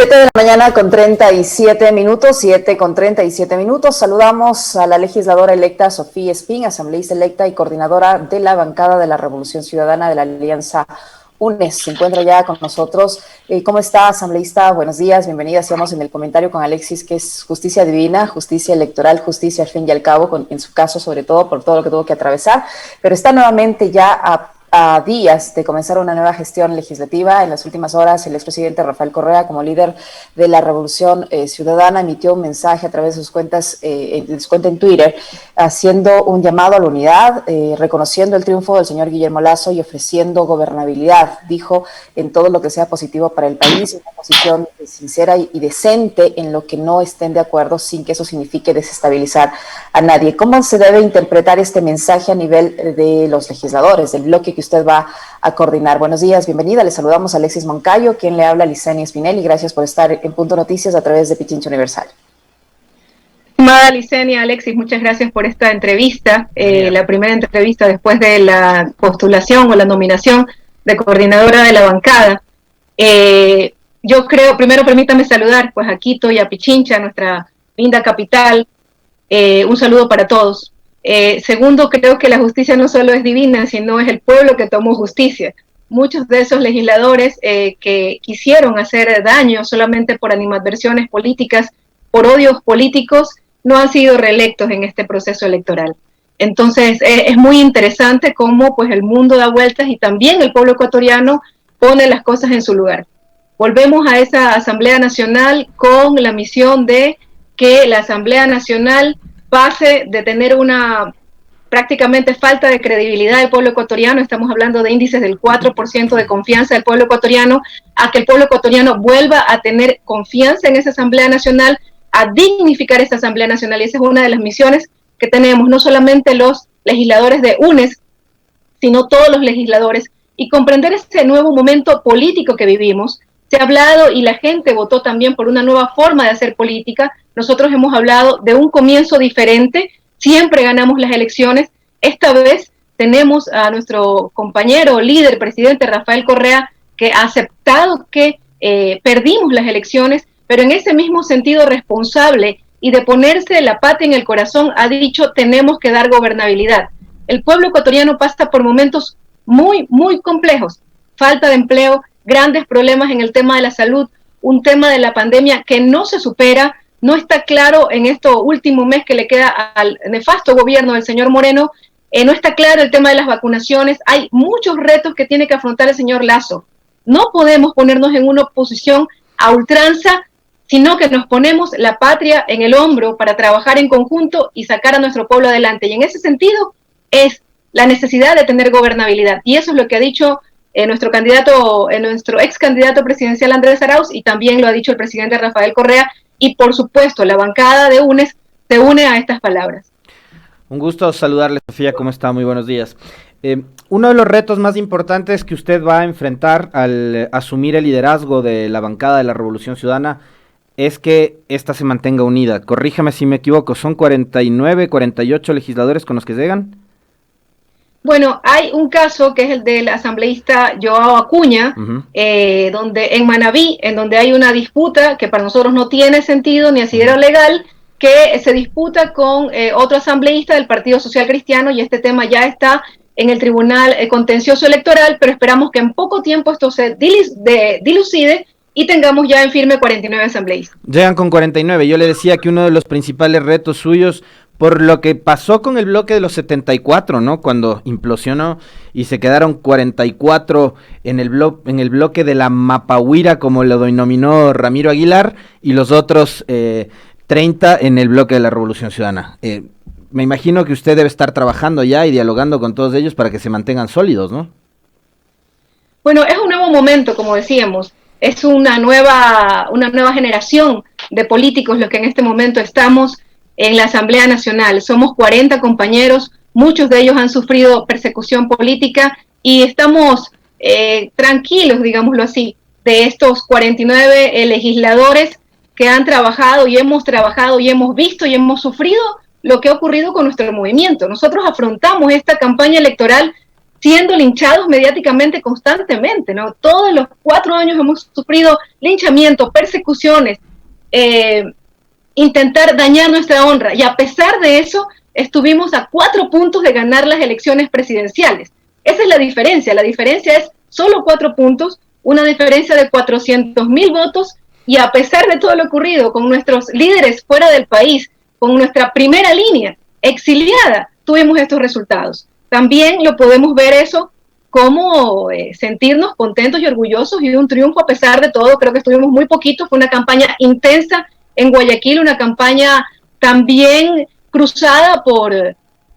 7 de la mañana con 37 minutos, 7 con 37 minutos. Saludamos a la legisladora electa Sofía Espín, asambleísta electa y coordinadora de la bancada de la Revolución Ciudadana de la Alianza UNES. Se encuentra ya con nosotros. ¿Cómo está, asambleísta? Buenos días, bienvenida. Hacíamos en el comentario con Alexis que es justicia divina, justicia electoral, justicia al fin y al cabo, en su caso sobre todo por todo lo que tuvo que atravesar, pero está nuevamente ya a días de comenzar una nueva gestión legislativa. En las últimas horas, el expresidente Rafael Correa, como líder de la Revolución Ciudadana, emitió un mensaje a través de sus cuentas, de su cuenta en Twitter, haciendo un llamado a la unidad, reconociendo el triunfo del señor Guillermo Lasso y ofreciendo gobernabilidad, dijo, en todo lo que sea positivo para el país, una posición sincera y decente en lo que no estén de acuerdo, sin que eso signifique desestabilizar a nadie. ¿Cómo se debe interpretar este mensaje a nivel de los legisladores, del bloque que usted va a coordinar? Buenos días, bienvenida. Le saludamos a Alexis Moncayo, quien le habla a Licenia Espinel, y gracias por estar en Punto Noticias a través de Pichincha Universal. Estimada Licenia, Alexis, muchas gracias por esta entrevista, la primera entrevista después de la postulación o la nominación de coordinadora de la bancada. Yo creo, primero permítame saludar pues a Quito y a Pichincha, nuestra linda capital. Un saludo para todos. Segundo, creo que la justicia no solo es divina, sino es el pueblo que tomó justicia. Muchos de esos legisladores que quisieron hacer daño solamente por animadversiones políticas, por odios políticos, no han sido reelectos en este proceso electoral. Entonces, es muy interesante cómo pues, el mundo da vueltas y también el pueblo ecuatoriano pone las cosas en su lugar. Volvemos a esa Asamblea Nacional con la misión de que la Asamblea Nacional pase de tener una prácticamente falta de credibilidad del pueblo ecuatoriano, estamos hablando de índices del 4% de confianza del pueblo ecuatoriano, a que el pueblo ecuatoriano vuelva a tener confianza en esa Asamblea Nacional, a dignificar esa Asamblea Nacional, y esa es una de las misiones que tenemos, no solamente los legisladores de UNES, sino todos los legisladores, y comprender ese nuevo momento político que vivimos. Se ha hablado y la gente votó también por una nueva forma de hacer política. Nosotros hemos hablado de un comienzo diferente, siempre ganamos las elecciones. Esta vez tenemos a nuestro compañero, líder, presidente Rafael Correa, que ha aceptado que perdimos las elecciones, pero en ese mismo sentido responsable y de ponerse la pata en el corazón, ha dicho, tenemos que dar gobernabilidad. El pueblo ecuatoriano pasa por momentos muy, muy complejos, falta de empleo, grandes problemas en el tema de la salud, un tema de la pandemia que no se supera, no está claro en este último mes que le queda al nefasto gobierno del señor Moreno, no está claro el tema de las vacunaciones, hay muchos retos que tiene que afrontar el señor Lasso. No podemos ponernos en una posición a ultranza, sino que nos ponemos la patria en el hombro para trabajar en conjunto y sacar a nuestro pueblo adelante. Y en ese sentido es la necesidad de tener gobernabilidad. Y eso es lo que ha dicho nuestro ex candidato presidencial Andrés Arauz, y también lo ha dicho el presidente Rafael Correa, y por supuesto la bancada de UNES se une a estas palabras. Un gusto saludarle, Sofía, ¿cómo está? Muy buenos días. Uno de los retos más importantes que usted va a enfrentar al asumir el liderazgo de la bancada de la Revolución Ciudadana es que ésta se mantenga unida. Corríjame si me equivoco, ¿son 49, 48 legisladores con los que llegan? Bueno, hay un caso que es el del asambleísta Joao Acuña, donde en Manabí, en donde hay una disputa que para nosotros no tiene sentido ni asidero legal, que se disputa con otro asambleísta del Partido Social Cristiano, y este tema ya está en el Tribunal Contencioso Electoral, pero esperamos que en poco tiempo esto se dilucide y tengamos ya en firme 49 asambleístas. Llegan con 49. Yo le decía que uno de los principales retos suyos, por lo que pasó con el bloque de los 74, ¿no? Cuando implosionó y se quedaron 44 en el bloque de la Mapahuira, como lo denominó Ramiro Aguilar, y los otros 30 en el bloque de la Revolución Ciudadana. Me imagino que usted debe estar trabajando ya y dialogando con todos ellos para que se mantengan sólidos, ¿no? Bueno, es un nuevo momento, como decíamos. Es una nueva generación de políticos los que en este momento estamos en la Asamblea Nacional. Somos 40 compañeros, muchos de ellos han sufrido persecución política y estamos tranquilos, digámoslo así, de estos 49 legisladores que han trabajado y hemos visto y hemos sufrido lo que ha ocurrido con nuestro movimiento. Nosotros afrontamos esta campaña electoral siendo linchados mediáticamente constantemente, ¿no? Todos los 4 años hemos sufrido linchamiento, persecuciones, intentar dañar nuestra honra, y a pesar de eso estuvimos a 4 puntos de ganar las elecciones presidenciales. Esa es la diferencia es solo 4 puntos, una diferencia de 400,000 votos, y a pesar de todo lo ocurrido con nuestros líderes fuera del país, con nuestra primera línea exiliada, tuvimos estos resultados. También lo podemos ver eso como sentirnos contentos y orgullosos y un triunfo a pesar de todo. Creo que estuvimos muy poquito, fue una campaña intensa en Guayaquil, una campaña también cruzada por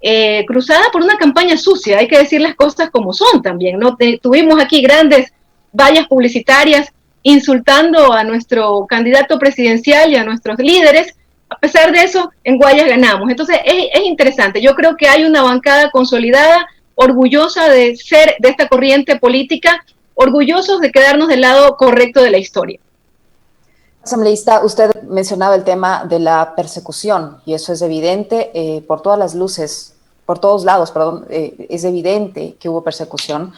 una campaña sucia, hay que decir las cosas como son también, ¿no? Tuvimos aquí grandes vallas publicitarias insultando a nuestro candidato presidencial y a nuestros líderes. A pesar de eso, en Guayas ganamos. Entonces es interesante, yo creo que hay una bancada consolidada, orgullosa de ser de esta corriente política, orgullosos de quedarnos del lado correcto de la historia. Asambleísta, usted mencionaba el tema de la persecución, y eso es evidente por todas las luces, por todos lados, perdón, es evidente que hubo persecución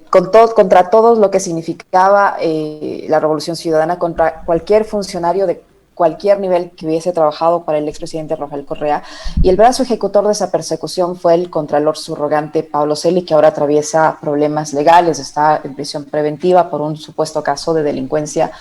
contra todo lo que significaba la Revolución Ciudadana, contra cualquier funcionario de cualquier nivel que hubiese trabajado para el expresidente Rafael Correa, y el brazo ejecutor de esa persecución fue el contralor subrogante Pablo Celi, que ahora atraviesa problemas legales, está en prisión preventiva por un supuesto caso de delincuencia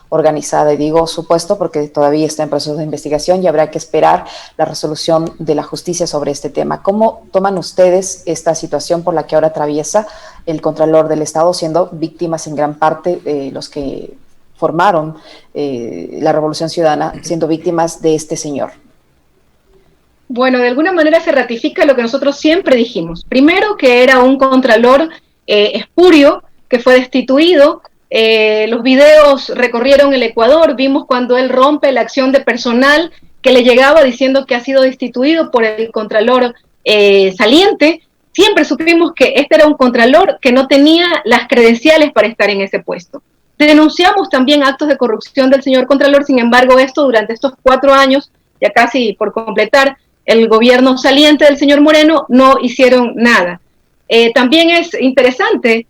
organizada, y digo supuesto porque todavía está en proceso de investigación y habrá que esperar la resolución de la justicia sobre este tema. ¿Cómo toman ustedes esta situación por la que ahora atraviesa el Contralor del Estado, siendo víctimas en gran parte los que formaron la Revolución Ciudadana, siendo víctimas de este señor? Bueno, de alguna manera se ratifica lo que nosotros siempre dijimos. Primero, que era un contralor espurio, que fue destituido. Los videos recorrieron el Ecuador, vimos cuando él rompe la acción de personal que le llegaba diciendo que ha sido destituido por el contralor saliente. Siempre supimos que este era un contralor que no tenía las credenciales para estar en ese puesto. Denunciamos también actos de corrupción del señor contralor, sin embargo, durante estos 4 años, ya casi por completar, el gobierno saliente del señor Moreno no hicieron nada. También es interesante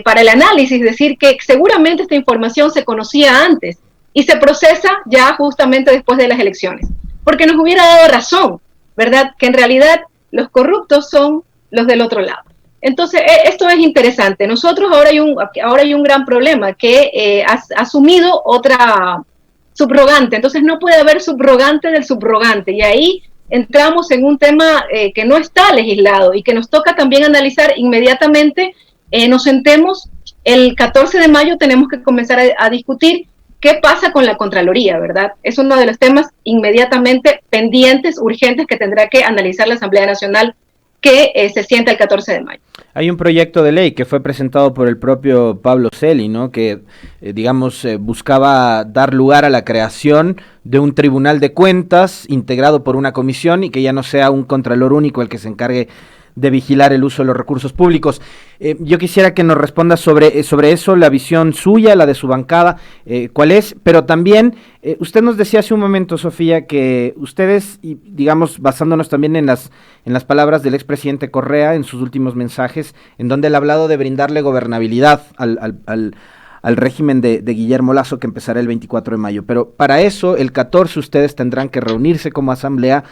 para el análisis decir que seguramente esta información se conocía antes y se procesa ya justamente después de las elecciones, porque nos hubiera dado razón, ¿verdad? Que en realidad los corruptos son los del otro lado. Entonces, esto es interesante. Nosotros ahora hay un gran problema, que ha asumido otra subrogante. Entonces, no puede haber subrogante del subrogante. Y ahí entramos en un tema que no está legislado y que nos toca también analizar inmediatamente. Nos sentemos, el 14 de mayo tenemos que comenzar a discutir qué pasa con la Contraloría, ¿verdad? Es uno de los temas inmediatamente pendientes, urgentes, que tendrá que analizar la Asamblea Nacional, que se sienta el 14 de mayo. Hay un proyecto de ley que fue presentado por el propio Pablo Celi, ¿no? Que, buscaba dar lugar a la creación de un tribunal de cuentas integrado por una comisión y que ya no sea un contralor único el que se encargue de vigilar el uso de los recursos públicos. Yo quisiera que nos responda sobre eso, la visión suya, la de su bancada, cuál es, pero también, usted nos decía hace un momento, Sofía, que ustedes, y basándonos también en las palabras del expresidente Correa en sus últimos mensajes, en donde él ha hablado de brindarle gobernabilidad al régimen de Guillermo Lasso, que empezará el 24 de mayo, pero para eso el 14 ustedes tendrán que reunirse como asamblea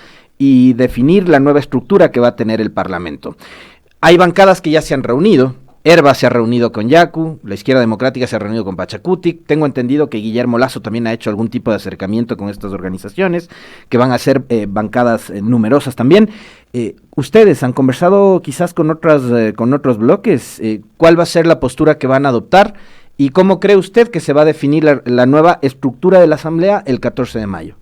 y definir la nueva estructura que va a tener el Parlamento. Hay bancadas que ya se han reunido. Herba se ha reunido con Yacu, la Izquierda Democrática se ha reunido con Pachacutic. Tengo entendido que Guillermo Lasso también ha hecho algún tipo de acercamiento con estas organizaciones, que van a ser bancadas numerosas también. ¿Ustedes han conversado quizás con otros bloques? ¿Cuál va a ser la postura que van a adoptar? ¿Y cómo cree usted que se va a definir la nueva estructura de la Asamblea el 14 de mayo?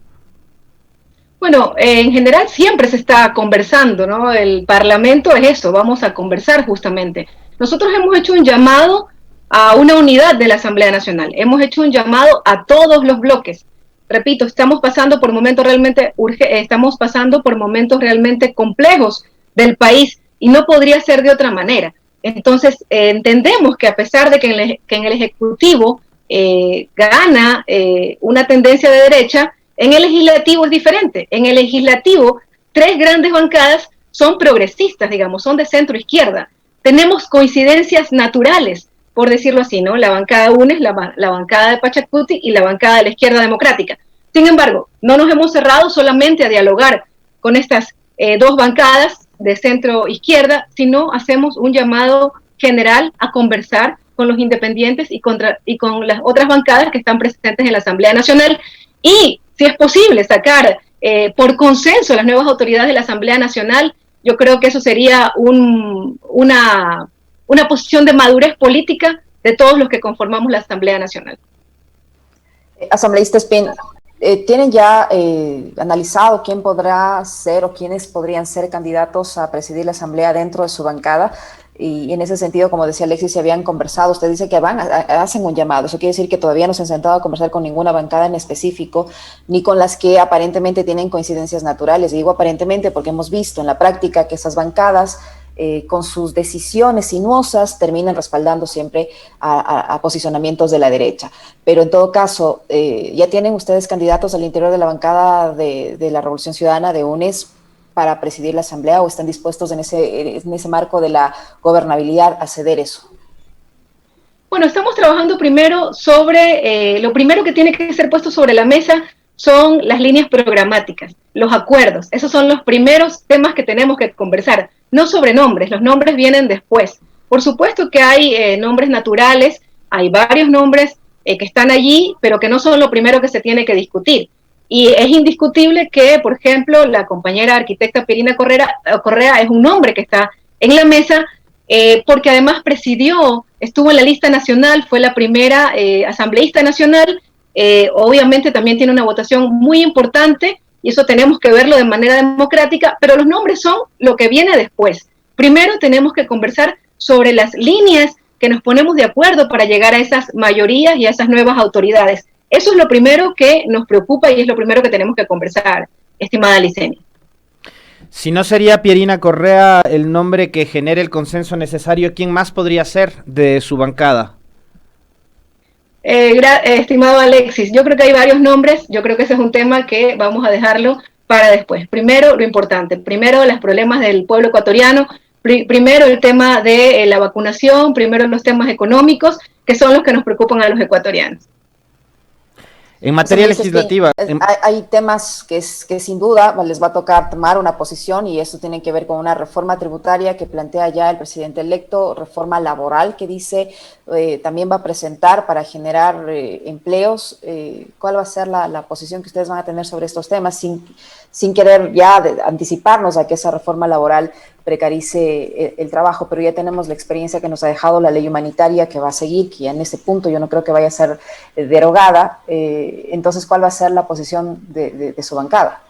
Bueno, en general siempre se está conversando, ¿no? El Parlamento es eso, vamos a conversar justamente. Nosotros hemos hecho un llamado a una unidad de la Asamblea Nacional, hemos hecho un llamado a todos los bloques. Repito, estamos pasando por momentos realmente complejos del país y no podría ser de otra manera. Entonces, entendemos que a pesar de que en el Ejecutivo gana una tendencia de derecha, en el Legislativo es diferente. En el Legislativo, 3 grandes bancadas son progresistas, son de centro izquierda. tenemos coincidencias naturales, por decirlo así, ¿no? La bancada UNES, la bancada de Pachacuti y la bancada de la Izquierda Democrática. Sin embargo, no nos hemos cerrado solamente a dialogar con estas dos bancadas de centro-izquierda, sino hacemos un llamado general a conversar con los independientes y con las otras bancadas que están presentes en la Asamblea Nacional, y si es posible sacar por consenso las nuevas autoridades de la Asamblea Nacional. Yo creo que eso sería una posición de madurez política de todos los que conformamos la Asamblea Nacional. Asambleísta Espín, ¿tienen ya analizado quién podrá ser o quiénes podrían ser candidatos a presidir la Asamblea dentro de su bancada? Y en ese sentido, como decía Alexis, se habían conversado, usted dice que hacen un llamado, eso quiere decir que todavía no se han sentado a conversar con ninguna bancada en específico, ni con las que aparentemente tienen coincidencias naturales. Y digo aparentemente porque hemos visto en la práctica que esas bancadas, con sus decisiones sinuosas, terminan respaldando siempre a posicionamientos de la derecha. Pero en todo caso, ¿ya tienen ustedes candidatos al interior de la bancada de la Revolución Ciudadana, de UNES, para presidir la Asamblea, o están dispuestos en ese marco de la gobernabilidad a ceder eso? Bueno, estamos trabajando primero sobre, lo primero que tiene que ser puesto sobre la mesa son las líneas programáticas, los acuerdos. Esos son los primeros temas que tenemos que conversar, no sobre nombres, los nombres vienen después. Por supuesto que hay nombres naturales, hay varios nombres que están allí, pero que no son lo primero que se tiene que discutir. Y es indiscutible que, por ejemplo, la compañera arquitecta Pierina Correa es un nombre que está en la mesa, porque además estuvo en la lista nacional, fue la primera asambleísta nacional. Obviamente también tiene una votación muy importante, y eso tenemos que verlo de manera democrática, pero los nombres son lo que viene después. Primero tenemos que conversar sobre las líneas que nos ponemos de acuerdo para llegar a esas mayorías y a esas nuevas autoridades. Eso es lo primero que nos preocupa y es lo primero que tenemos que conversar, estimada Licenia. Si no sería Pierina Correa el nombre que genere el consenso necesario, ¿quién más podría ser de su bancada? Estimado Alexis, yo creo que hay varios nombres, yo creo que ese es un tema que vamos a dejarlo para después. Primero, lo importante, primero los problemas del pueblo ecuatoriano, primero el tema de la vacunación, primero los temas económicos, que son los que nos preocupan a los ecuatorianos. En materia legislativa... Hay temas que sin duda les va a tocar tomar una posición, y eso tiene que ver con una reforma tributaria que plantea ya el presidente electo, reforma laboral que dice también va a presentar para generar empleos. ¿Cuál va a ser la posición que ustedes van a tener sobre estos temas, sin querer ya anticiparnos a que esa reforma laboral precarice el trabajo? Pero ya tenemos la experiencia que nos ha dejado la ley humanitaria, que va a seguir, que en ese punto yo no creo que vaya a ser derogada. Entonces, ¿cuál va a ser la posición de su bancada?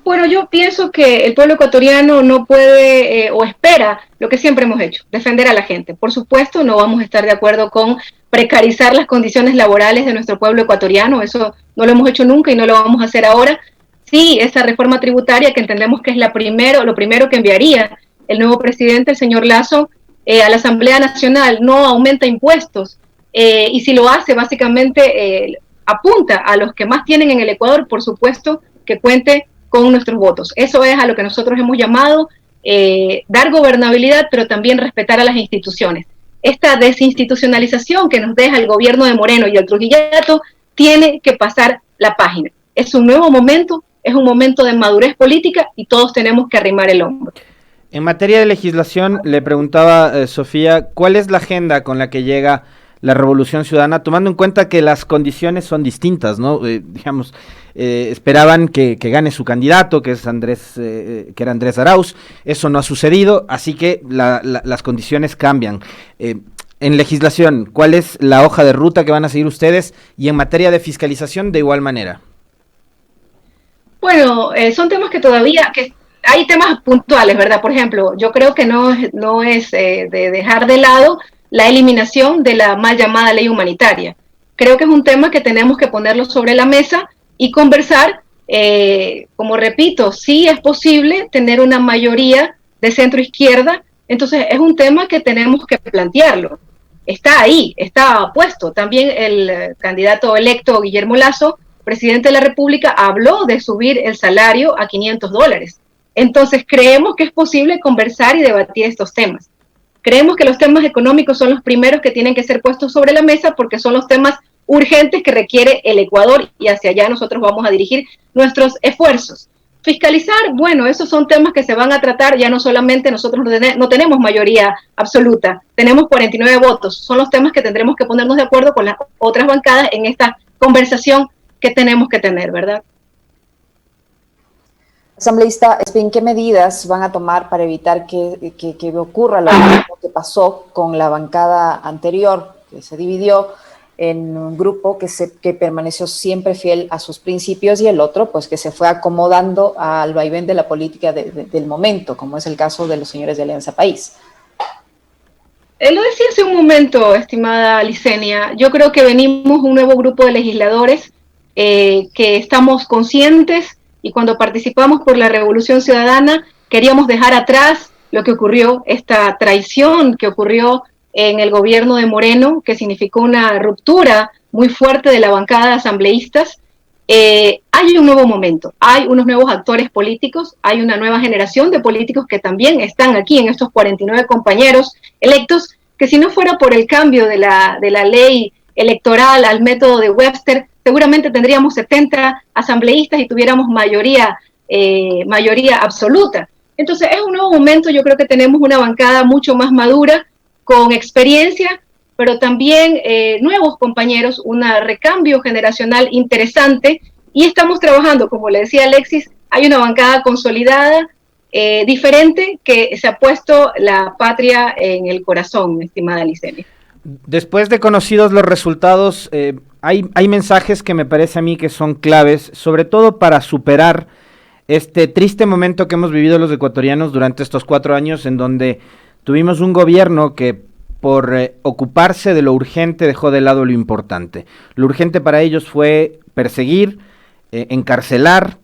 Bueno, yo pienso que el pueblo ecuatoriano no puede o espera lo que siempre hemos hecho, defender a la gente. Por supuesto, no vamos a estar de acuerdo con precarizar las condiciones laborales de nuestro pueblo ecuatoriano, eso no lo hemos hecho nunca y no lo vamos a hacer ahora. Sí, esa reforma tributaria que entendemos que es lo primero que enviaría el nuevo presidente, el señor Lasso, a la Asamblea Nacional, no aumenta impuestos, y si lo hace, básicamente apunta a los que más tienen en el Ecuador, por supuesto, que cuente con nuestros votos. Eso es a lo que nosotros hemos llamado dar gobernabilidad, pero también respetar a las instituciones. Esta desinstitucionalización que nos deja el gobierno de Moreno y el Trujillato tiene que pasar la página. Es un nuevo momento, es un momento de madurez política y todos tenemos que arrimar el hombro. En materia de legislación, le preguntaba Sofía, ¿cuál es la agenda con la que llega la Revolución Ciudadana, tomando en cuenta que las condiciones son distintas, ¿no? Esperaban que gane su candidato, que es que era Andrés Arauz. Eso no ha sucedido, así que las condiciones cambian. En legislación, ¿cuál es la hoja de ruta que van a seguir ustedes? Y en materia de fiscalización, de igual manera. Bueno, son temas que todavía, hay temas puntuales, ¿verdad? Por ejemplo, yo creo que no es de dejar de lado la eliminación de la mal llamada ley humanitaria. Creo que es un tema que tenemos que ponerlo sobre la mesa y conversar. Como repito, sí es posible tener una mayoría de centro izquierda, entonces es un tema que tenemos que plantearlo. Está ahí, está puesto. También el candidato electo Guillermo Lasso, presidente de la República, habló de subir el salario a $500. Entonces creemos que es posible conversar y debatir estos temas. Creemos que los temas económicos son los primeros que tienen que ser puestos sobre la mesa porque son los temas urgentes que requiere el Ecuador y hacia allá nosotros vamos a dirigir nuestros esfuerzos. Fiscalizar, bueno, esos son temas que se van a tratar, ya no solamente nosotros no tenemos mayoría absoluta, tenemos 49 votos, son los temas que tendremos que ponernos de acuerdo con las otras bancadas en esta conversación que tenemos que tener, ¿verdad? Asambleísta Espín, ¿qué medidas van a tomar para evitar que ocurra lo mismo que pasó con la bancada anterior, que se dividió en un grupo que permaneció siempre fiel a sus principios y el otro, pues que se fue acomodando al vaivén de la política del momento, como es el caso de los señores de Alianza País? Lo decía hace un momento, estimada Licenia, yo creo que venimos un nuevo grupo de legisladores que estamos conscientes y cuando participamos por la Revolución Ciudadana queríamos dejar atrás lo que ocurrió, esta traición que ocurrió en el gobierno de Moreno, que significó una ruptura muy fuerte de la bancada de asambleístas. Hay un nuevo momento, hay unos nuevos actores políticos, hay una nueva generación de políticos que también están aquí en estos 49 compañeros electos, que si no fuera por el cambio de la ley electoral al método de Webster, seguramente tendríamos 70 asambleístas y tuviéramos mayoría absoluta. Entonces es un nuevo momento, yo creo que tenemos una bancada mucho más madura, con experiencia, pero también nuevos compañeros, un recambio generacional interesante, y estamos trabajando, como le decía Alexis, hay una bancada consolidada, diferente, que se ha puesto la patria en el corazón, estimada Licenia. Después de conocidos los resultados, hay mensajes que me parece a mí que son claves, sobre todo para superar este triste momento que hemos vivido los ecuatorianos durante estos 4 años, en donde tuvimos un gobierno que por ocuparse de lo urgente dejó de lado lo importante. Lo urgente para ellos fue perseguir, encarcelar,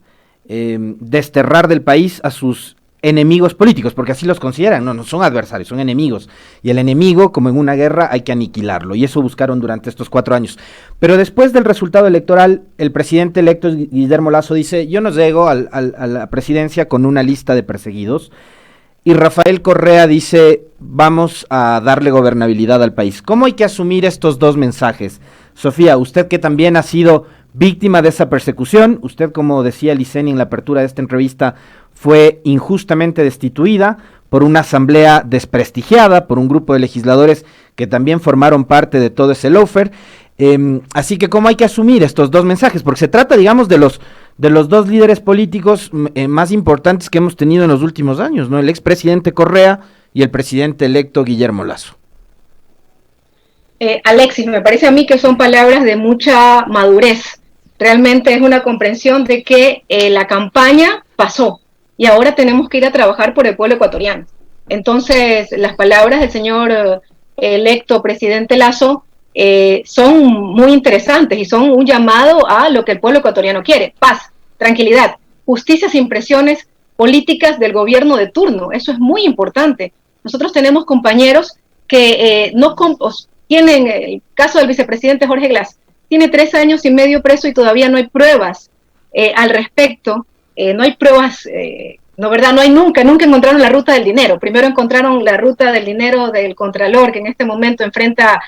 desterrar del país a sus enemigos políticos, porque así los consideran, no son adversarios, son enemigos. Y el enemigo, como en una guerra, hay que aniquilarlo. Y eso buscaron durante estos 4 años. Pero después del resultado electoral, el presidente electo Guillermo Lasso dice, yo no llego a la presidencia con una lista de perseguidos. Y Rafael Correa dice, vamos a darle gobernabilidad al país. ¿Cómo hay que asumir estos dos mensajes? Sofía, usted que también ha sido víctima de esa persecución, usted, como decía Licenia en la apertura de esta entrevista, fue injustamente destituida por una asamblea desprestigiada, por un grupo de legisladores que también formaron parte de todo ese lawfare. Así que, ¿cómo hay que asumir estos dos mensajes? Porque se trata, digamos, de los dos líderes políticos más importantes que hemos tenido en los últimos años, ¿no? El expresidente Correa y el presidente electo Guillermo Lasso. Alexis, me parece a mí que son palabras de mucha madurez. Realmente es una comprensión de que la campaña pasó y ahora tenemos que ir a trabajar por el pueblo ecuatoriano. Entonces, las palabras del señor electo presidente Lasso son muy interesantes y son un llamado a lo que el pueblo ecuatoriano quiere: paz, tranquilidad, justicia sin presiones políticas del gobierno de turno. Eso es muy importante. Nosotros tenemos compañeros que tienen, el caso del vicepresidente Jorge Glass, tiene 3 años y medio preso y todavía no hay pruebas al respecto, no hay pruebas, no hay nunca encontraron la ruta del dinero. Primero encontraron la ruta del dinero del Contralor, que en este momento enfrenta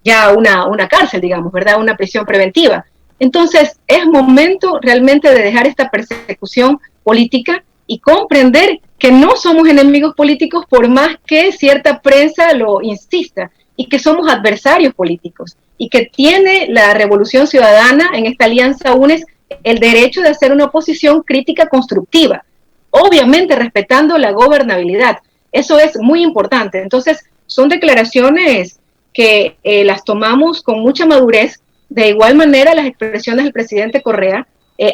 ya una cárcel, digamos, ¿verdad? Una prisión preventiva. Entonces, es momento realmente de dejar esta persecución política y comprender que no somos enemigos políticos por más que cierta prensa lo insista, y que somos adversarios políticos, y que tiene la Revolución Ciudadana en esta alianza UNES el derecho de hacer una oposición crítica constructiva, obviamente respetando la gobernabilidad. Eso es muy importante. Entonces, son declaraciones que las tomamos con mucha madurez. De igual manera, las expresiones del presidente Correa,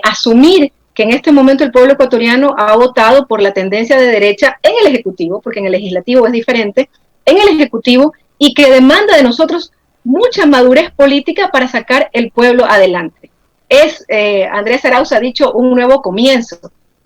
asumir que en este momento el pueblo ecuatoriano ha votado por la tendencia de derecha en el Ejecutivo, porque en el Legislativo es diferente, en el Ejecutivo, y que demanda de nosotros mucha madurez política para sacar el pueblo adelante. Andrés Arauz ha dicho, un nuevo comienzo.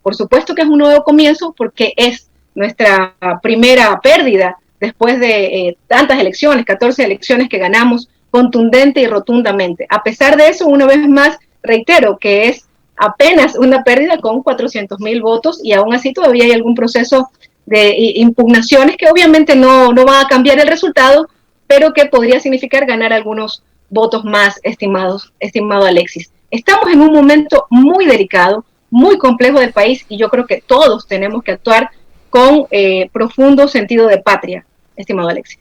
Por supuesto que es un nuevo comienzo porque es nuestra primera pérdida después de tantas elecciones, 14 elecciones que ganamos contundente y rotundamente. A pesar de eso, una vez más, reitero que es apenas una pérdida con 400,000 votos y aún así todavía hay algún proceso de impugnaciones que obviamente no van a cambiar el resultado, pero que podría significar ganar algunos votos más, estimado Alexis. Estamos en un momento muy delicado, muy complejo del país y yo creo que todos tenemos que actuar con profundo sentido de patria, estimado Alexis.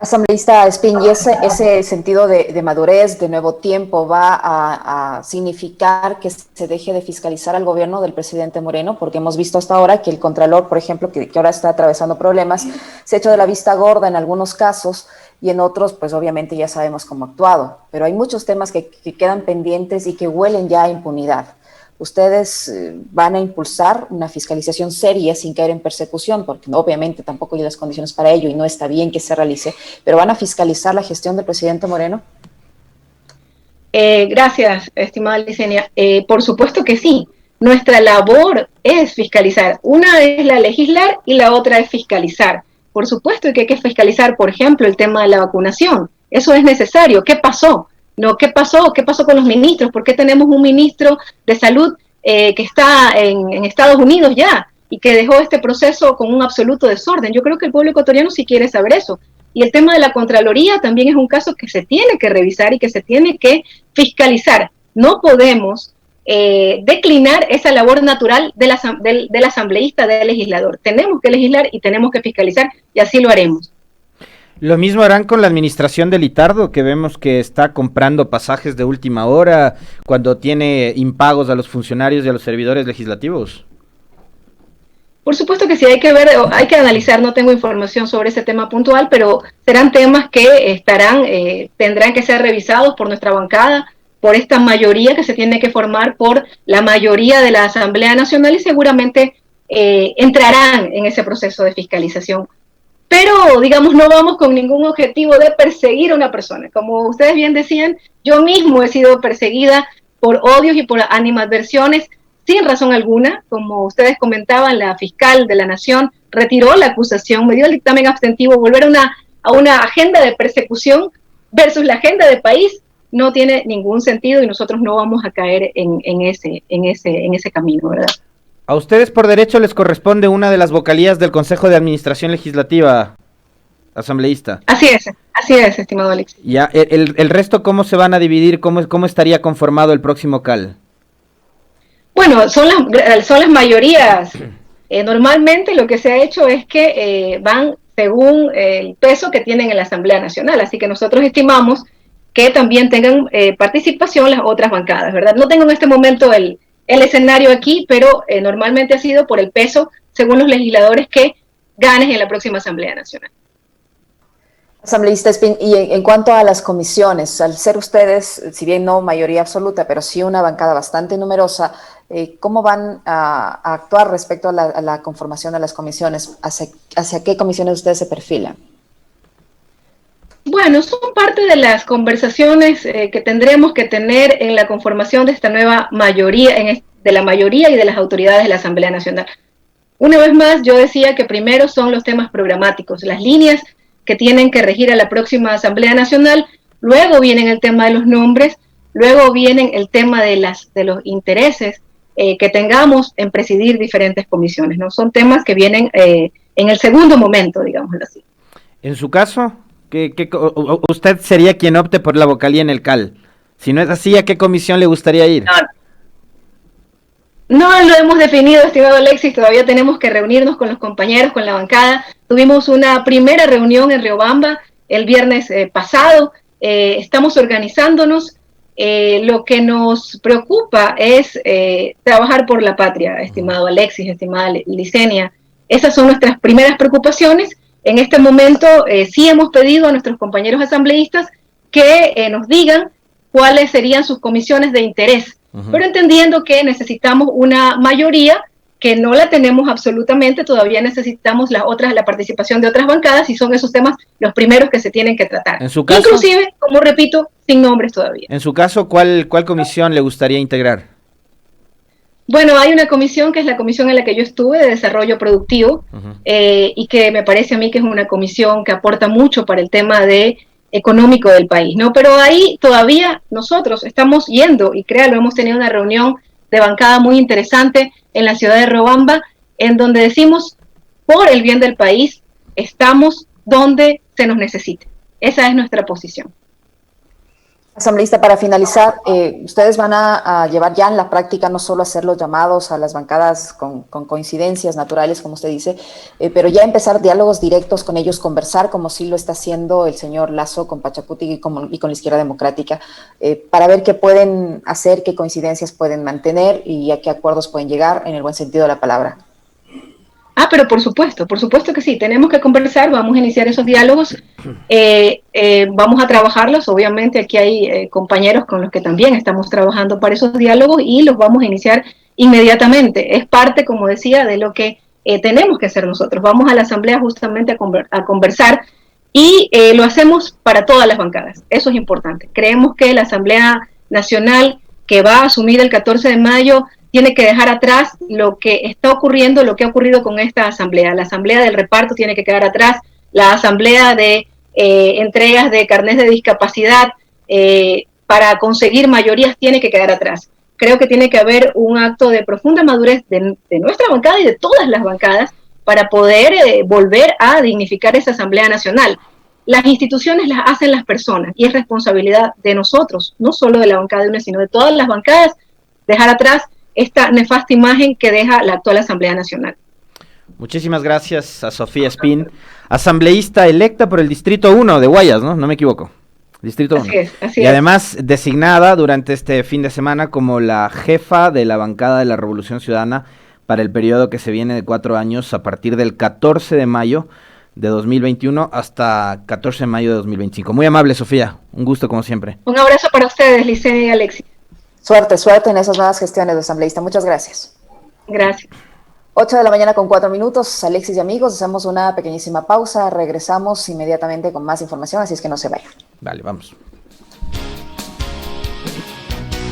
Asambleísta Espín, ¿y ese sentido de madurez, de nuevo tiempo, va a significar que se deje de fiscalizar al gobierno del presidente Moreno? Porque hemos visto hasta ahora que el Contralor, por ejemplo, que ahora está atravesando problemas, se ha hecho de la vista gorda en algunos casos y en otros, pues obviamente ya sabemos cómo ha actuado. Pero hay muchos temas que quedan pendientes y que huelen ya a impunidad. ¿Ustedes van a impulsar una fiscalización seria sin caer en persecución? Porque obviamente tampoco hay las condiciones para ello y no está bien que se realice, pero ¿van a fiscalizar la gestión del presidente Moreno? Gracias, estimada Licenia. Por supuesto que sí. Nuestra labor es fiscalizar. Una es la legislar y la otra es fiscalizar. Por supuesto que hay que fiscalizar, por ejemplo, el tema de la vacunación. Eso es necesario. ¿Qué pasó? No, ¿qué pasó? ¿Qué pasó con los ministros? ¿Por qué tenemos un ministro de salud que está en Estados Unidos ya y que dejó este proceso con un absoluto desorden? Yo creo que el pueblo ecuatoriano sí quiere saber eso. Y el tema de la Contraloría también es un caso que se tiene que revisar y que se tiene que fiscalizar. No podemos declinar esa labor natural del asambleísta, del legislador. Tenemos que legislar y tenemos que fiscalizar y así lo haremos. Lo mismo harán con la administración del Litardo, que vemos que está comprando pasajes de última hora cuando tiene impagos a los funcionarios y a los servidores legislativos. Por supuesto que sí, hay que analizar, no tengo información sobre ese tema puntual, pero serán temas que tendrán que ser revisados por nuestra bancada, por esta mayoría que se tiene que formar por la mayoría de la Asamblea Nacional y seguramente entrarán en ese proceso de fiscalización. Pero, digamos, no vamos con ningún objetivo de perseguir a una persona. Como ustedes bien decían, yo mismo he sido perseguida por odios y por animadversiones sin razón alguna. Como ustedes comentaban, la fiscal de la Nación retiró la acusación, me dio el dictamen abstentivo. Volver a una agenda de persecución versus la agenda de país no tiene ningún sentido y nosotros no vamos a caer en ese camino, ¿verdad? A ustedes por derecho les corresponde una de las vocalías del Consejo de Administración Legislativa, asambleísta. Así es, estimado Alex. Ya, el resto, ¿cómo se van a dividir? ¿Cómo estaría conformado el próximo CAL? Bueno, son las mayorías. Normalmente lo que se ha hecho es que van según el peso que tienen en la Asamblea Nacional, así que nosotros estimamos que también tengan participación las otras bancadas, ¿verdad? No tengo en este momento el escenario aquí, pero normalmente ha sido por el peso, según los legisladores, que ganes en la próxima Asamblea Nacional. Asambleísta Espín, y en cuanto a las comisiones, al ser ustedes, si bien no mayoría absoluta, pero sí una bancada bastante numerosa, ¿cómo van a actuar respecto a la conformación de las comisiones? ¿Hacia qué comisiones ustedes se perfilan? Bueno, son parte de las conversaciones que tendremos que tener en la conformación de esta nueva mayoría, de la mayoría y de las autoridades de la Asamblea Nacional. Una vez más, yo decía que primero son los temas programáticos, las líneas que tienen que regir a la próxima Asamblea Nacional, luego vienen el tema de los nombres, luego vienen el tema de los intereses que tengamos en presidir diferentes comisiones, ¿no? Son temas que vienen en el segundo momento, digámoslo así. En su caso, ¿usted sería quien opte por la vocalía en el CAL? Si no es así, ¿a qué comisión le gustaría ir? No lo hemos definido, estimado Alexis, todavía tenemos que reunirnos con los compañeros, con la bancada. Tuvimos una primera reunión en Riobamba el viernes pasado, estamos organizándonos. Lo que nos preocupa es trabajar por la patria, estimado Alexis, estimada Licenia. Esas son nuestras primeras preocupaciones. En este momento sí hemos pedido a nuestros compañeros asambleístas que nos digan cuáles serían sus comisiones de interés, pero entendiendo que necesitamos una mayoría, que no la tenemos absolutamente, todavía necesitamos la participación de otras bancadas y son esos temas los primeros que se tienen que tratar. En su caso, inclusive, como repito, sin nombres todavía. En su caso, ¿cuál comisión le gustaría integrar? Bueno, hay una comisión que es la comisión en la que yo estuve de desarrollo productivo y que me parece a mí que es una comisión que aporta mucho para el tema de económico del país, ¿no? Pero ahí todavía nosotros estamos yendo, y créalo, hemos tenido una reunión de bancada muy interesante en la ciudad de Riobamba, en donde decimos, por el bien del país, estamos donde se nos necesite. Esa es nuestra posición. Asambleísta, para finalizar, ustedes van a llevar ya en la práctica no solo hacer los llamados a las bancadas con coincidencias naturales, como usted dice, pero ya empezar diálogos directos con ellos, conversar como sí lo está haciendo el señor Lasso con Pachacuti y con la Izquierda Democrática, para ver qué pueden hacer, qué coincidencias pueden mantener y a qué acuerdos pueden llegar en el buen sentido de la palabra. Pero por supuesto que sí, tenemos que conversar, vamos a iniciar esos diálogos, vamos a trabajarlos, obviamente aquí hay compañeros con los que también estamos trabajando para esos diálogos y los vamos a iniciar inmediatamente, es parte, como decía, de lo que tenemos que hacer nosotros, vamos a la asamblea justamente a conversar y lo hacemos para todas las bancadas, eso es importante, creemos que la Asamblea Nacional que va a asumir el 14 de mayo tiene que dejar atrás lo que está ocurriendo, lo que ha ocurrido con esta asamblea. La asamblea del reparto tiene que quedar atrás, la asamblea de entregas de carnés de discapacidad para conseguir mayorías tiene que quedar atrás. Creo que tiene que haber un acto de profunda madurez de nuestra bancada y de todas las bancadas para poder volver a dignificar esa Asamblea Nacional. Las instituciones las hacen las personas y es responsabilidad de nosotros, no solo de la bancada de UNES, sino de todas las bancadas, dejar atrás esta nefasta imagen que deja la actual Asamblea Nacional. Muchísimas gracias a Sofía Espín, asambleísta electa por el Distrito 1 de Guayas, ¿no? No me equivoco. Distrito 1. Así y además designada durante este fin de semana como la jefa de la bancada de la Revolución Ciudadana para el periodo que se viene de 4 años a partir del 14 de mayo de 2021 hasta 14 de mayo de 2025. Muy amable, Sofía. Un gusto como siempre. Un abrazo para ustedes, Licenia y Alexis. Suerte en esas nuevas gestiones de asambleísta. Muchas gracias. Gracias. 8 de la mañana con 4 minutos. Alexis y amigos, hacemos una pequeñísima pausa. Regresamos inmediatamente con más información, así es que no se vayan. Vale, vamos.